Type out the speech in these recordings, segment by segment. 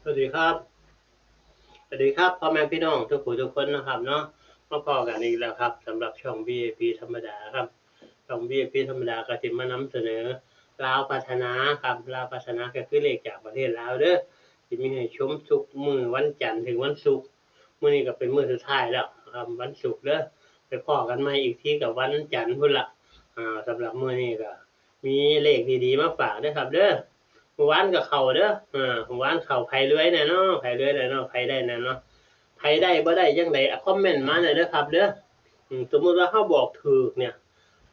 สวัสดีครับสวัสดีครับพ่อแม่พี่น้องทุกผู้ทุกคนนะครับเนาะมาพอกันอีกแล้วครับสำหรับช่อง VIP ธรรมดาครับช่อง VIP ธรรมดาก็จะมานำเสนอลาวพัฒนาครับลาวพัฒนาก็คือเลขจากประเทศลาวเด้อที่มีให้ชมทุกมื้อวันจันทร์ถึงวันศุกร์มื้อนี้ก็เป็นมื้อสุดท้ายแล้วครับวันศุกร์เด้อไปพอกันใหม่อีกทีกับวันจันทร์พุ่นล่ะสำหรับมื้อนี้ก็มีเลขดีๆมาฝากเด้อครับเด้อ เมื่อวานก็เข้าเด้อเมื่อวานเข้าไผรวยแน่เนาะไผรวยแน่เนาะไผได้แน่เนาะไผได้บ่ได้จังไดคอมเมนต์มาหน่อยเด้อครับเด้อสมมุติว่าเราบอกถูกเนี่ย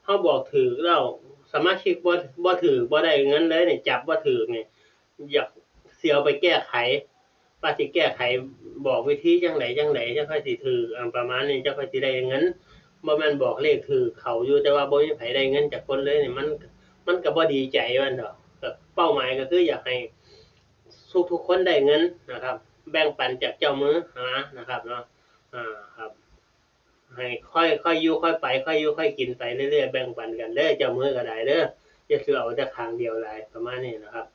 เราบอกถูกแล้วสมาชิกบ่ถูกบ่ได้เงินเลยนี่จับบ่ถูกนี่อยากสิเอาไปแก้ไขว่าสิแก้ไขบอกวิธีจังไดจังไดจังค่อยสิถูกประมาณนี้จังค่อยสิได้เงินบ่แม่นบอกเลขถูกเข้าอยู่แต่ว่าบ่มีไผได้เงินจากคนเลยนี่มันก็บ่ดีใจว่าซั่นดอกเป้าหมายก็คืออยากให้ทุกคนได้เงินนะครับแบ่งปันจากเจ้ามือนะครับเนาะครับให้ค่อยอยู่ค่อยไปค่อยอยู่ค่อยกินไปเรื่อยๆแบ่งปันกันเด้อเจ้ามือก็ได้เด้ออย่าซื้อเอาแต่ข้างเดียวหลายประมาณนี้นะครับ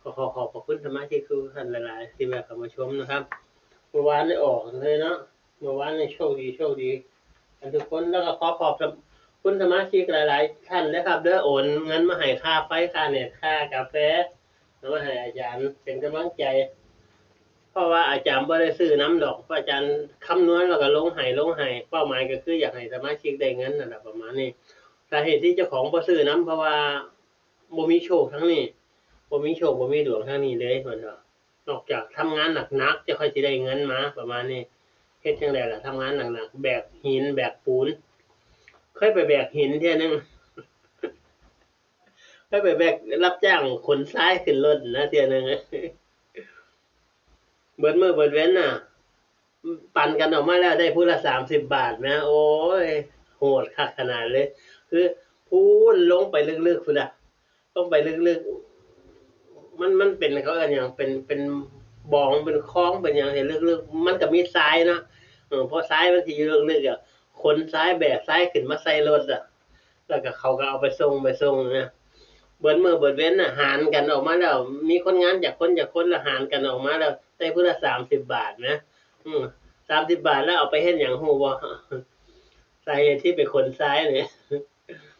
ขอบพระคุณสมาชิกทุกท่านหลายๆที่มาเข้ามาชมนะครับเมื่อวานได้ออกเลยเนาะเมื่อวานนี่โชคดีกันทุกคนแล้วก็ขอบคุณสมาชิกหลายๆท่านนะครับเด้อโอนเงินมาให้ค่าไฟค่าเน็ตค่ากาแฟแล้วมาให้อาจารย์เป็นกำลังใจเพราะว่าอาจารย์บ่ได้ซื้อน้ำดอกเพราะอาจารย์คำนวณแล้วก็ลงให้เป้าหมายก็คืออยากให้สมาชิกได้เงินนั่นแหละประมาณนี้สาเหตุที่เจ้าของบ่ซื้อน้ำเพราะว่าบ่มีโชคทั้งนี้บ่มีโชคบ่มีดวงทั้งนี้เลยมันก็นอกจากทำงานหนักๆจะค่อยสิได้เงินมาประมาณนี้เฮ็ดจังได๋ล่ะทำงานหนักๆแบกหินแบกปูนเคยไปแบกหินเที่ยนึงเคยไปแบกรับจ้างขนทรายขึ้นรถนะเที่ยนึงเบิดมื้อเบิดเว้นน่ะปั่นกันออกมาแล้วได้ผู้ละ30 บาทนะโอ้ยโหดคักขนาดเลยคือพูนลงไปลึกๆพุ่นน่ะลงไปลึกๆมันเป็นเขาเอิ้นหยังเป็นบ่องเป็นคลองเป็นหยังที่ลึกๆมันก็มีทรายเนาะพอทรายมันสิอยู่ลึกๆอะขนทรายแบกทรายขึ้นมาใส่รถอะแล้วก็เขาก็เอาไปส่งนะเบิดมื้อเบิดเว้นน่ะหารกันออกมาแล้วมีคนงานจากคนละหารกันออกมาแล้วได้ผู้ละ30 บาทนะอืม30 บาทแล้วเอาไปเฮ็ดหยังรู้บ่สาเหตุที่ไปขนทรายนี่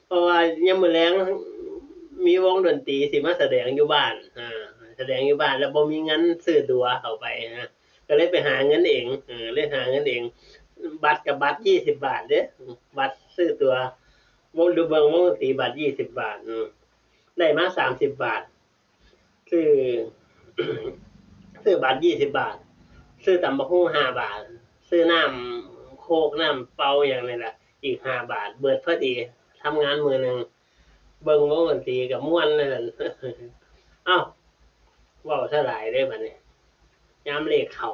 เพราะว่ายามมื้อแลงมีวงดนตรีสิมาแสดงอยู่บ้านแสดงอยู่บ้านแล้วบ่มีเงินซื้อตั๋วเข้าไปนะก็เลยไปหาเงินเองเลยหาเงินเองบัตรก็บัตร20 บาทเด้อบัตรซื้อตั๋ววงดูเบิ่งวงดนตรีบัตร20 บาทได้มา30 บาทซื้อซื้อบัตร20 บาทซื้อตำบักหุ่ง5 บาทซื้อน้ำโคกน้ำเปาอย่างนี้ล่ะอีก5 บาทเบิดพอดีทำงานมื้อหนึงเบิ่งวงดนตรีก็ม่วนว่าซั่นอ้าวเว้าซะหลายเด้บัดนี้ยามเลขเข้า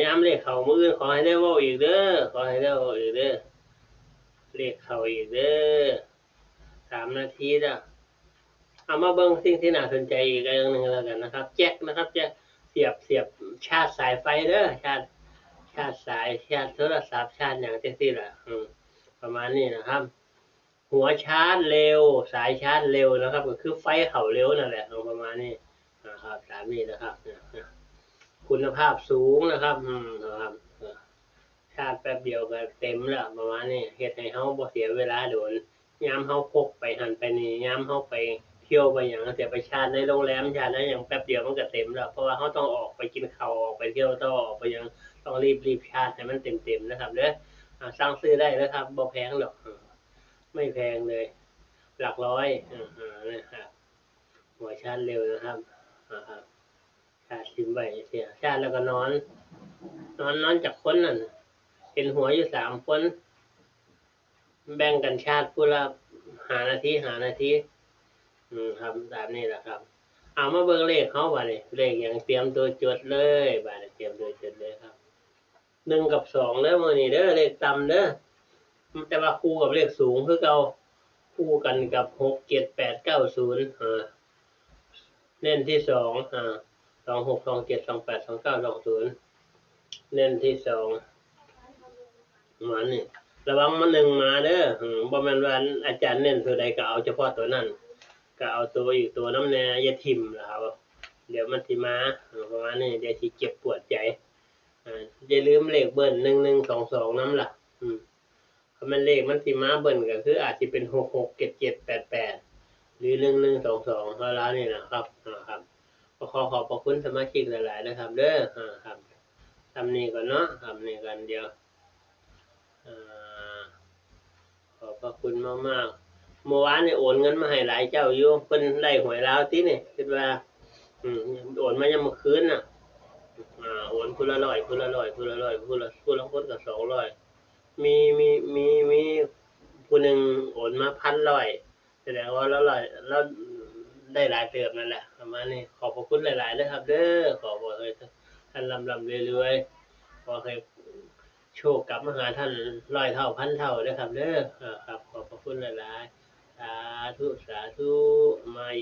ยามเลขเข้ามื้ออื่นขอให้ได้เว้าอีกเด้อขอให้ได้เว้าอีกเด้อเลขเข้าอีกเด้อ3 นาทีแล้ว เอามาเบิ่งสิ่งที่น่าสนใจอีกอย่างหนึ่งแล้วกันนะครับแจ็คนะครับแจ็คเสียบชาร์จสายไฟเด้อชาร์จสายชาร์จโทรศัพท์ชาร์จอย่างจังซี่ล่ะประมาณนี้นะครับหัวชาร์จเร็วสายชาร์จเร็วนะครับก็คือไฟเข้าเร็วนั่นแหละประมาณนี้นะครับตามนี้นะครับคุณภาพสูงนะครับนะครับชาร์จแป๊บเดียวก็เต็มแล้วประมาณนี้เฮ็ดให้เฮาบ่เสียเวลาโดนยามเฮาพกไปหันไปนี่ยามเฮาไปเที่ยวไปหยังจั่งซี้ไปชาร์จในโรงแรมชาร์จในหยังแป๊บเดียวมันก็เต็มแล้วเพราะว่าเฮาต้องออกไปกินข้าวออกไปเที่ยวต่อออกไปหยังต้องรีบชาร์จให้มันเต็มๆนะครับเด้อสั่งซื้อได้นะครับบ่แพงดอกไม่แพงเลยหลักร้อยนะครับหัวชาร์จเร็วนะครับนะครับชาร์จทิ้งไว้จังซี้ชาร์จแล้วก็นอนจากคนนั่นเป็นหัวอยู่3 คนแบ่งกันชาร์จผู้ละ5 นาทีครับแบบนี้แหละครับเอามาเบิ่งเลขเขาบัดนี้เลขหยังเตรียมตัวจดเลยบัดนี้เตรียมตัวจดเลยครับ1กับ2เด้อมื้อนี้เด้อเลขต่ำเด้อแต่ว่าคู่กับเลขสูงคือเก่าคู่กันกับ6 7 8 9 0เน้นที่2 26 27 28 29 20เน้นที่2มันนี่ระวังมัน1มาเด้อบ่แม่นว่าอาจารย์เน้นตัวใดก็เอาเฉพาะตัวนั้นก็เอาตัวอีกตัวนำแหน่อย่าทิ่มล่ะครับ เดี๋ยวมันสิมาประมาณนี้เดี๋ยวสิเจ็บปวดใจอย่าลืมเลขเบิ้ล1122นำล่ะถ้ามันเลขมันสิมาเบิ้ลก็คืออาจสิเป็น66 77 88หรือ1122เท่านั้นนี่นะครับครับก็ขอบพระคุณสมาชิกหลายๆนะครับเด้อครับทำนี้ก่อนเนาะทำนี้กันเดียวขอบพระคุณมากๆเมื่อวานนี่โอนเงินมาให้หลายเจ้าอยู่เพิ่นได้หวยลาวตินี่คิดว่าโอนมายามมื้อคืนน่ะโอนคนละ100คนละ100คนละ100คนละคนก็200มีผู้หนึ่งโอนมา1,100แสดงว่าแล้วได้หลายเติบนั่นแหละประมาณนี้ขอบพระคุณหลายๆนะครับเด้อขอให้ท่านร่ำๆรวยๆขอให้โชคกลับมาหาท่าน100เท่าพันเท่าเด้อครับเด้อครับขอบพระคุณหลายๆสาธุมาอีก